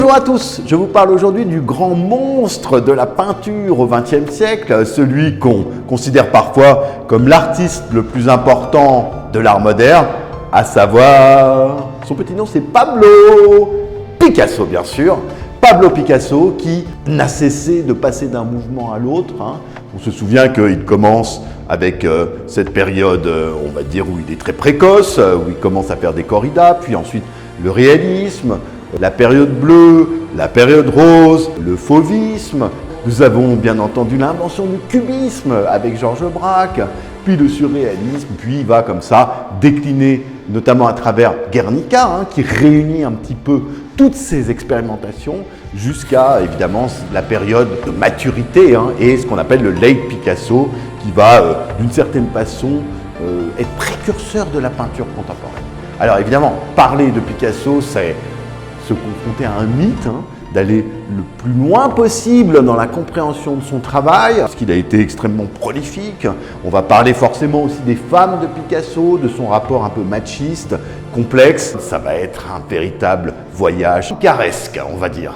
Bonjour à tous, je vous parle aujourd'hui du grand monstre de la peinture au XXe siècle, celui qu'on considère parfois comme l'artiste le plus important de l'art moderne, à savoir, son petit nom c'est Pablo Picasso bien sûr. Pablo Picasso qui n'a cessé de passer d'un mouvement à l'autre. On se souvient qu'il commence avec cette période, on va dire, où il est très précoce, où il commence à faire des corridas, puis ensuite le réalisme, la période bleue, la période rose, le fauvisme. Nous avons bien entendu l'invention du cubisme avec Georges Braque, puis le surréalisme, puis il va comme ça décliner, notamment à travers Guernica, qui réunit un petit peu toutes ces expérimentations jusqu'à évidemment la période de maturité et ce qu'on appelle le late Picasso qui va d'une certaine façon être précurseur de la peinture contemporaine. Alors évidemment, parler de Picasso, c'est se confronter à un mythe, d'aller le plus loin possible dans la compréhension de son travail, parce qu'il a été extrêmement prolifique. On va parler forcément aussi des femmes de Picasso, de son rapport un peu machiste, complexe. Ça va être un véritable voyage picaresque, on va dire.